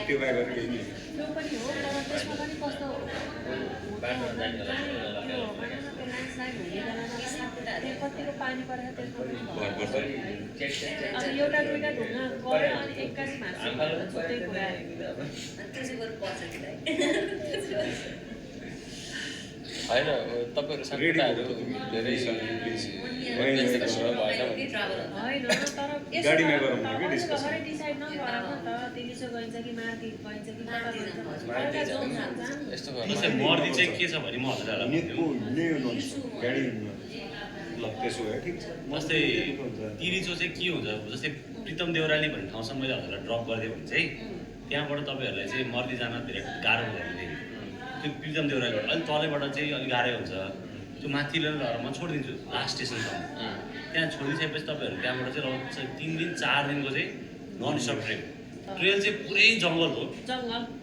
त्यो बाहेक अरू केही नि त्यो पनि हो तर त्यसमा पनि कस्तो कतिको पानी परेर त्यसमा अब एउटा दुईटा ढुङ्गा गऱ्यो अनि एक्कासी छुट्टै कुरा होइन तपाईँहरू साथीहरू धेरै होइन तर गाडीमा गरौँ न कि डिस्कस डिसाइड नगराउन त दिल्लीसो गइन्छ कि माथि गइन्छ कि कता गइन्छ यस्तो मर्दी चाहिँ के छ भने म हजुरहरूलाई गाडी ल त्यसो भए ठिक छ जस्तै तिरिचो चाहिँ के हुन्छ जस्तै प्रितम देउराली भन्ने ठाउँसम्म मैले हजुरलाई ड्रप गरिदियो भने चाहिँ त्यहाँबाट तपाईँहरूलाई चाहिँ मर्दी जान धेरै गाह्रो हुँदैन त्यो प्रितम देउरालीबाट अलिक तलैबाट चाहिँ अलिक गाह्रै हुन्छ त्यो माथिबाट लगेर म छोडिदिन्छु लास्ट स्टेसनसम्म त्यहाँ छोडिसकेपछि तपाईँहरू त्यहाँबाट चाहिँ 3 दिन 4 दिनको चाहिँ नन स्टप ट्रेल चाहिँ पुरै जङ्गल हो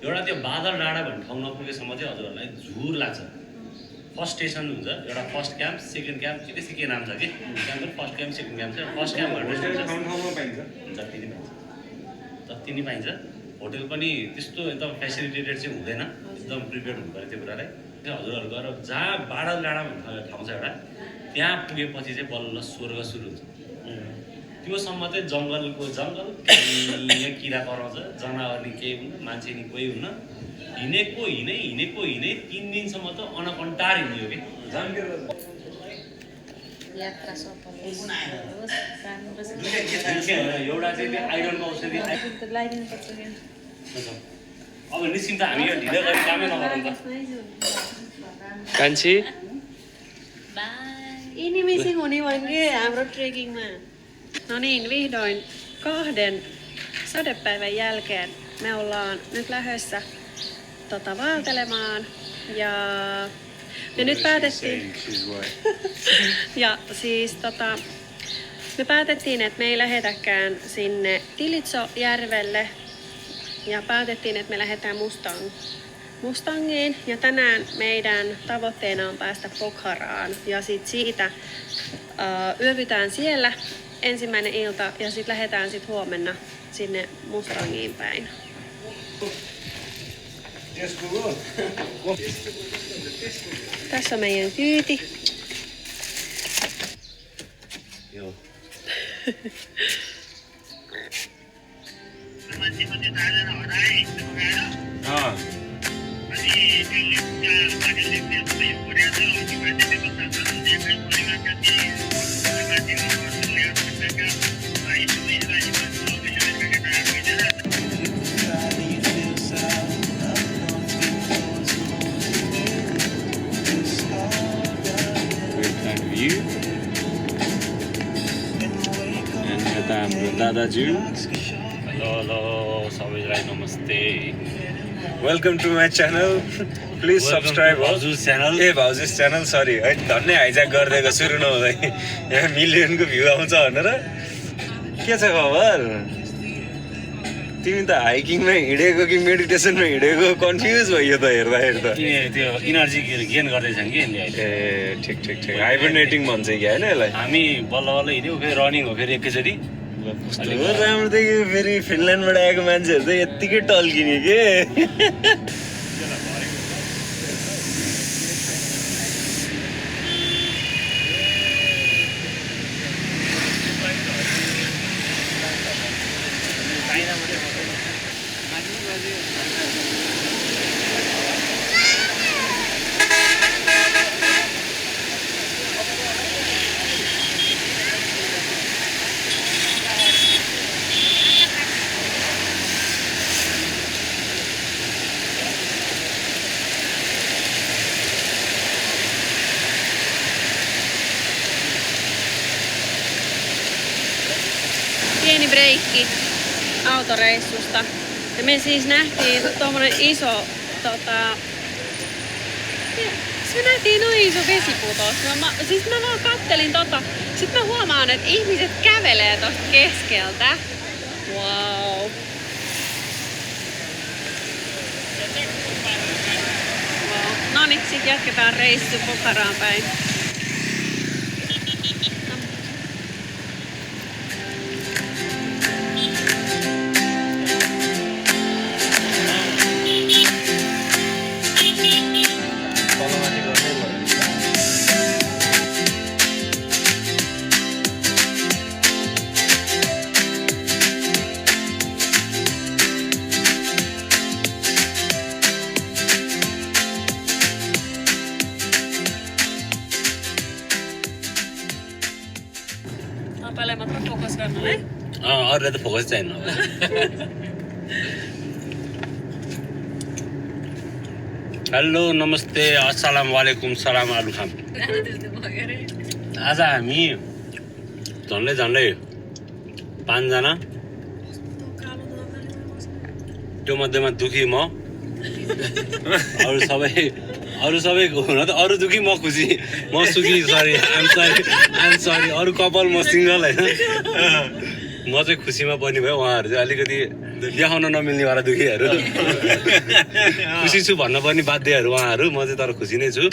एउटा त्यो बादल डाँडा भन्ने ठाउँ नपुगेसम्म चाहिँ हजुरहरूलाई झुर लाग्छ फर्स्ट स्टेसन हुन्छ एउटा फर्स्ट क्याम्प सेकेन्ड क्याम्प त्यस्तै के नाम छ कि त्यहाँको फर्स्ट क्याम्प सेकेन्ड क्याम्प चाहिँ फर्स्ट क्याम्प भनेर पाइन्छ जति नै पाइन्छ होटल पनि त्यस्तो एकदम फेसिलिटेटेड चाहिँ हुँदैन एकदम प्रिपेयर्ड हुनु पऱ्यो त्यो कुरालाई त्यो हजुरहरू गएर जहाँ बाडल डाँडा भन्ने ठाउँ छ एउटा त्यहाँ पुगेपछि चाहिँ बल्ल स्वर्ग सुरु हुन्छ त्योसम्म चाहिँ जङ्गलको जङ्गल यहाँ किरा कराउँछ जनावर नि केही हुन्न मान्छे नि कोही हुन्न हिँडेको 3 दिनसम्म त अनकन्टार हिँड्यो कि यात्रा सफल होस् एउटा चाहिँ त्यो आइरनको औषधि लगाइदिनुपर्छ अब निश्चिन्त हामी यो ढिलो गरी कामै नगरौँ त कान्छी Inimising honi wange हाम्रो ट्रेकिङमा. No niin, vihdoin 2 sadepäivän jälkeen me ollaan nyt lähdössä vaeltelemaan ja me nyt päätettiin ja siis me päätettiin, että me ei lähetäkään sinne Tilitsojärvelle ja päätettiin, että me lähdetään Mustangiin ja tänään meidän tavoitteena on päästä Pokharaan ja siitä yövytään siellä ensimmäinen ilta ja sitten lähdetään huomenna sinne Mustangiin päin. Tässä on meidän kyyti. Joo. दादाज्यू hello सबैलाई नमस्ते welcome to my channel please subscribe भाउजूज channel ए भाउजूज channel sorry है धन्य hijack गरिदिएको सुरु नहुँदै यहाँ मिलियनको भ्यू आउँछ भनेर के छ खबर तिमी त हाइकिङमा हिँडेको कि मेडिटेसनमा हिँडेको कन्फ्युज भयो त हेर्दाखेरि त त्यो इनर्जी गेन गर्दैछन् कि ए ठिक ठिक ठिक हाइबरनेटिङ भन्छ कि होइन यसलाई हामी बल्ल बल्ल हिँड्यौँ फेरि रनिङ हो फेरि एकैचोटि कस्तो राम्रो थियो फेरि फिनल्यान्डबाट आएको मान्छेहरू त यत्तिकै टल्किने के Pieni breikki autoreissusta. Ja me siis nähtiin tommonen iso me nähtiin noin iso vesiputos. Siis mä vaan kattelin Sitten mä huomaan, että ihmiset kävelee tosta keskeltä. Wow. No niin, sit jatketaan reissu Pokharaan päin. तपाईँलाई मात्र focus गर्नुलाई अरूलाई त focus चाहिन्न hello नमस्ते अस्सलाम वालेकुम सलाम आलुखाम आज हामी झन्डै 5 जना त्यो मध्येमा दुखी म अरू सबै हुन त अरू दुखी म खुसी म सुखी सरी आइम सरी अरू कपाल म सिङ्गल होइन म चाहिँ खुसीमा पनि भयो उहाँहरू चाहिँ अलिकति देखाउन नमिल्नेवाला दुखीहरू खुसी छु भन्न पनि बाध्यहरू उहाँहरू म चाहिँ तर खुसी नै छु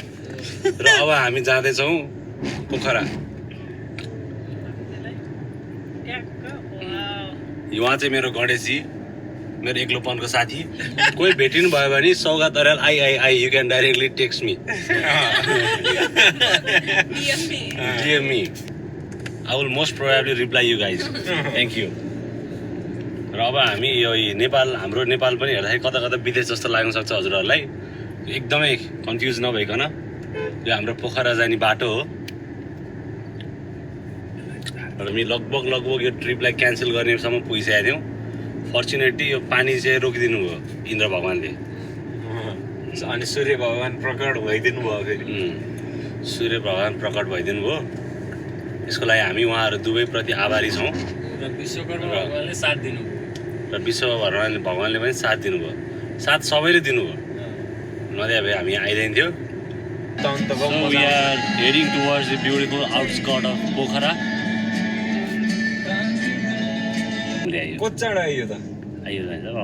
र अब हामी जाँदैछौँ पोखरा उहाँ चाहिँ मेरो गणेशजी मेरो एक्लोपनको साथी कोही भेटिनु भयो भने सौगात अराल I you can directly text me DM me I will most probably reply you guys thank you र अब हामी यो नेपाल हाम्रो नेपाल पनि हेर्दाखेरि कता कता विदेश जस्तो लाग्न सक्छ हजुरहरूलाई एकदमै कन्फ्युज नभइकन यो हाम्रो पोखरा जाने बाटो हो र हामी लगभग यो ट्रिपलाई क्यान्सल गर्नेसम्म पुगिसकेका थियौँ फर्चुनेटली यो पानी चाहिँ रोकिदिनु भयो इन्द्र भगवान्ले अनि सूर्य भगवान प्रकट भइदिनु भयो फेरि सूर्य भगवान प्रकट भइदिनु भयो यसको लागि हामी उहाँहरू दुवैप्रति आभारी छौँ र विश्वकर्मा भगवानले साथ दिनु र विश्वकर्मा भगवानले पनि साथ दिनुभयो साथ सबैले दिनुभयो नदिए भए हामी आइदैन थियो So we are heading towards the beautiful outskirt of Pokhara कोचाड आइयो त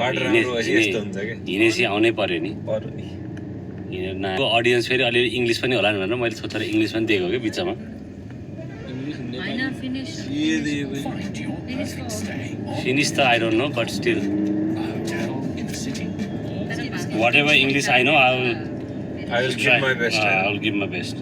बाटो राम्रो भएपछि यस्तो हुन्छ क्या हिँडेपछि आउनै पर्यो नि अडियन्स फेरि अलिअलि इङ्ग्लिस पनि होला भनेर मैले सोचेर इङ्ग्लिस पनि दिएको कि बिचमा फिनिस त I don't know but still whatever English I know I will give my best. I will give my best.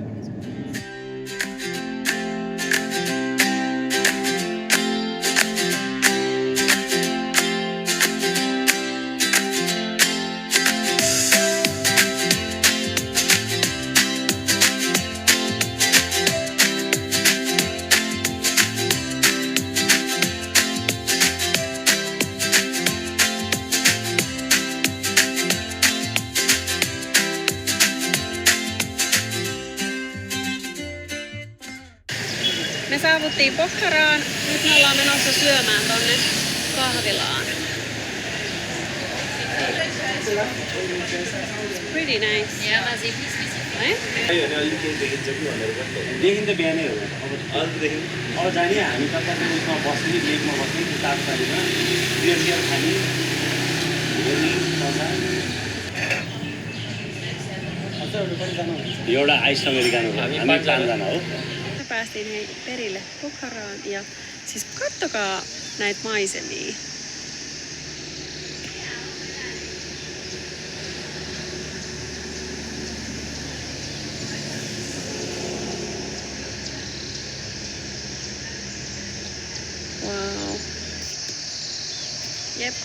Me saavuttiin Pokkaraan. Nyt me ollaan menossa syömään tonne kahvilaan. Pretty nice. है? देखिन्छ बिहानै हो अब जाने हामी त उसमा बस्ने लेकमा बस्ने त्यो 7 तारिकमा बियर खाने एउटा आइस अमेरिकानो हामी 5 जना हो Päästiin hei perille Pokkaraan ja siis kattokaa näitä maisemia. Wow. Jep,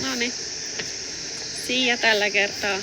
no niin. Siinä tällä kertaa.